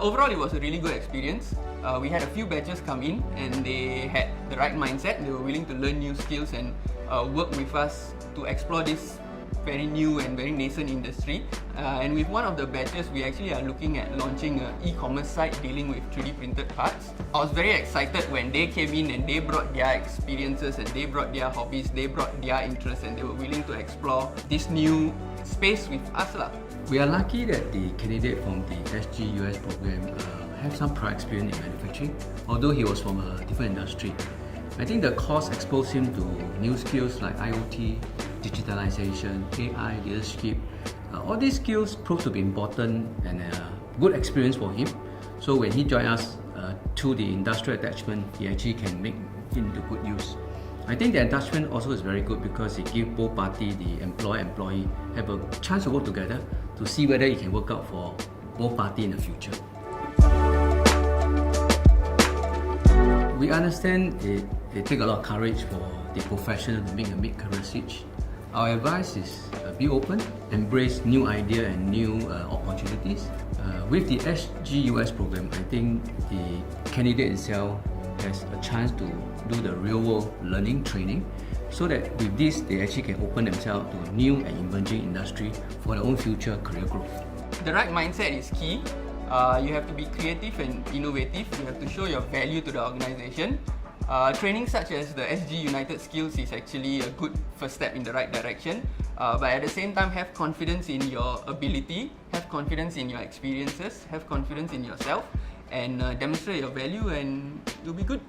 overall, it was a really good experience. We had a few batches come in and they had the right mindset. They were willing to learn new skills and work with us to explore this very new and very nascent industry. And with one of the batches, we actually are looking at launching an e-commerce site dealing with 3D printed parts. I was very excited when they came in and they brought their experiences and they brought their hobbies, they brought their interests, and they were willing to explore this new space with us. We are lucky that the candidate from the SGUS program have some prior experience in manufacturing, although he was from a different industry. I think the course exposed him to new skills like IoT, digitalization, AI, leadership. All these skills proved to be important and a good experience for him. So when he joined us through the industrial attachment, he actually can make it into good use. I think the attachment also is very good because it gives both parties, the employer-employee, have a chance to work together to see whether it can work out for both parties in the future. We understand it takes a lot of courage for the professional to make a mid-career switch. Our advice is be open, embrace new ideas and new opportunities. With the SGUS program, I think the candidate itself has a chance to do the real-world learning training, so that with this, they actually can open themselves to new and emerging industry for their own future career growth. The right mindset is key. You have to be creative and innovative. You have to show your value to the organization. Training such as the SGUnited Skills is actually a good first step in the right direction. But at the same time, have confidence in your ability, have confidence in your experiences, have confidence in yourself, and demonstrate your value, and you'll be good.